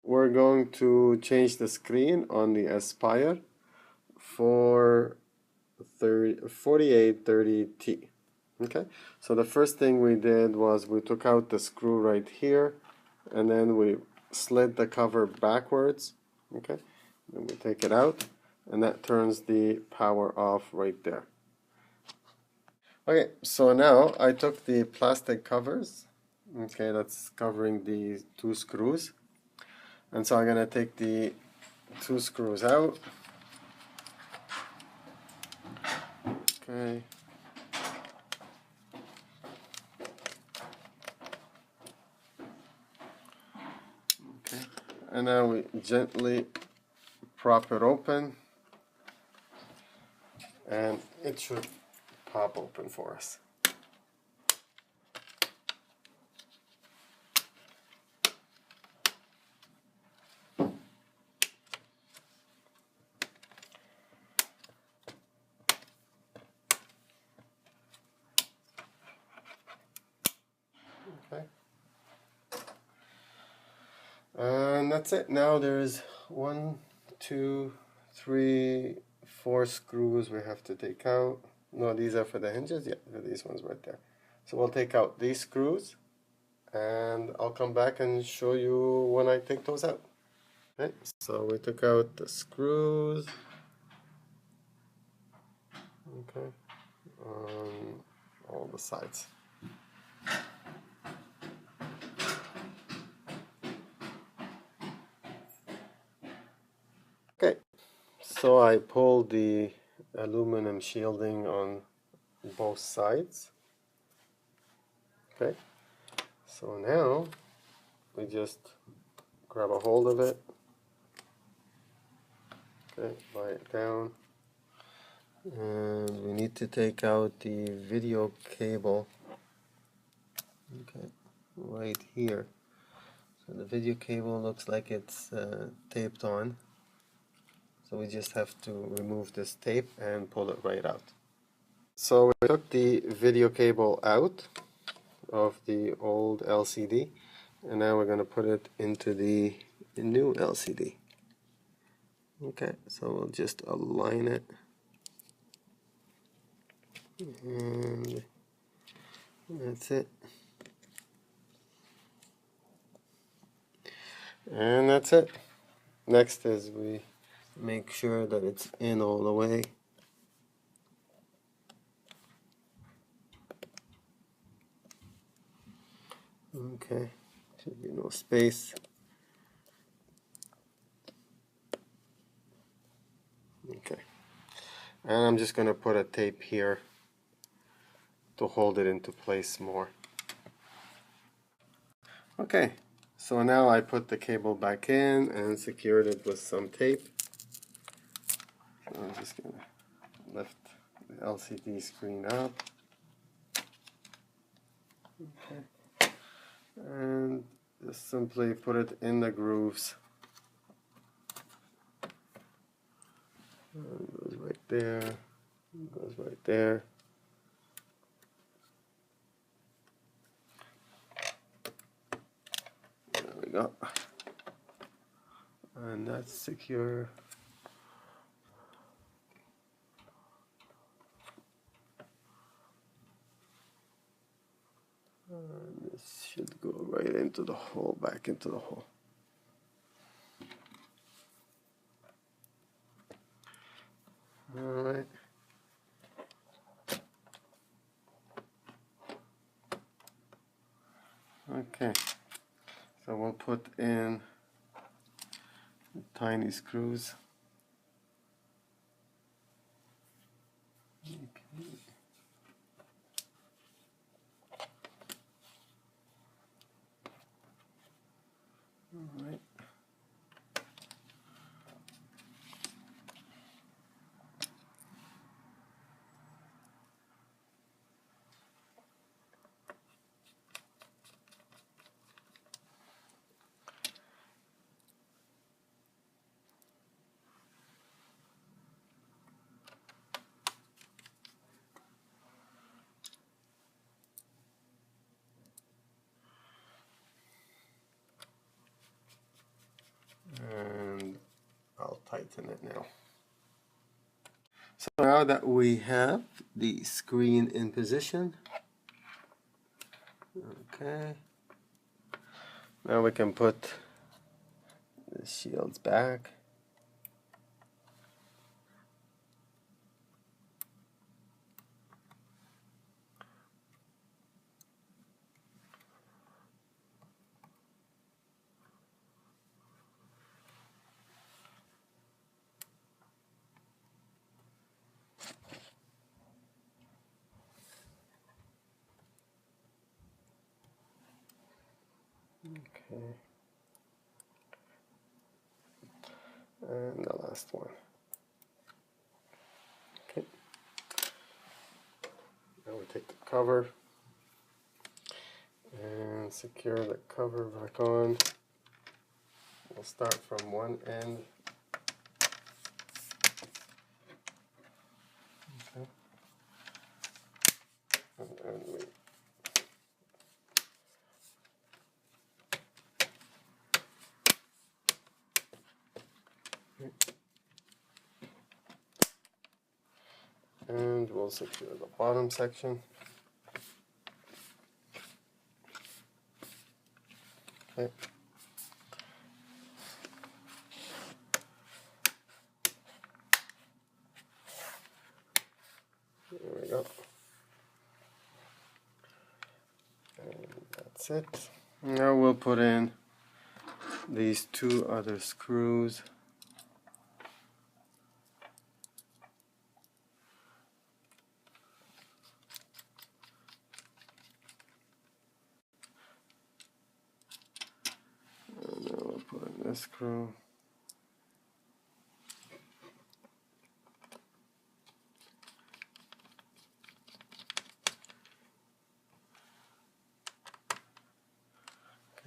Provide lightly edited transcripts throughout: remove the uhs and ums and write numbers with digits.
we're going to change the screen on the Aspire for 4830T. Okay, so the first thing we did was we took out the screw right here, and then we slid the cover backwards. Okay, then we take it out, and that turns the power off right there. Okay, so now I took the plastic covers, okay, that's covering the two screws, and so I'm going to take the two screws out. Okay. Okay, and now we gently prop it open, and it should pop open for us. Okay, and that's it. Now there's 1, 2, 3, 4 screws we have to take out. No, these are for the hinges. Yeah, these ones right there. So we'll take out these screws, and I'll come back and show you when I take those out. Okay, so we took out the screws. Okay, on all the sides. Okay, so I pulled the aluminum shielding on both sides. Okay, so now we just grab a hold of it. Okay, lie it down, and we need to take out the video cable. Okay, right here. So the video cable looks like it's taped on. So we just have to remove this tape and pull it right out. So we took the video cable out of the old LCD, and now we're going to put it into the new LCD. Okay, so we'll just align it, and that's it. And that's it. Next is we make sure that it's in all the way. Okay, should be no space. Okay, and I'm just going to put a tape here to hold it into place more. Okay, so now I put the cable back in and secured it with some tape. So I'm just going to lift the LCD screen up. Okay. And just simply put it in the grooves. It goes right there, it goes right there. There we go. And that's secure. And this should go right into the hole, back into the hole. Alright. Okay, so we'll put in tiny screws. Okay. All right. tighten it now. So now that we have the screen in position, okay, now we can put the shields back. Okay, and the last one. Okay, now we take the cover and secure the cover back on. We'll start from one end. Okay. And then we and we'll secure the bottom section. Okay. There we go. And that's it. Now we'll put in these two other screws. And then we'll put in this screw.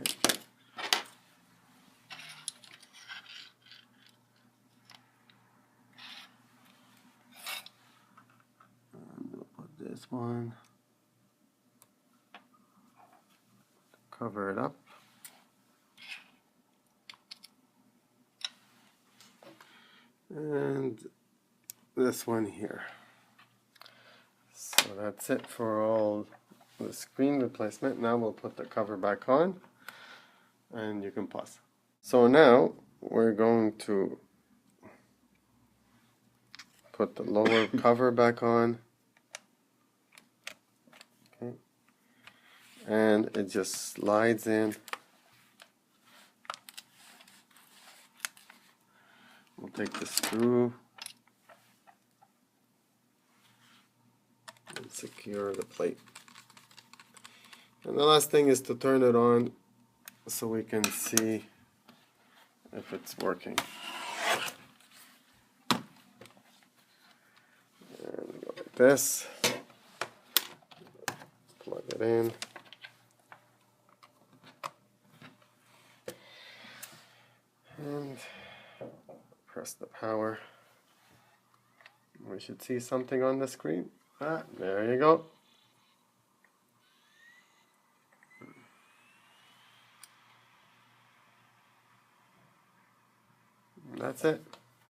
Okay. And we'll put this one, cover it up. And this one here. So that's it for all the screen replacement. Now we'll put the cover back on and you can pause. So now we're going to put the lower cover back on. Okay. And it just slides in. We'll take the screw and secure the plate. And the last thing is to turn it on so we can see if it's working. And we go like this. Plug it in. And press the power. We should see something on the screen. Ah, there you go. That's it.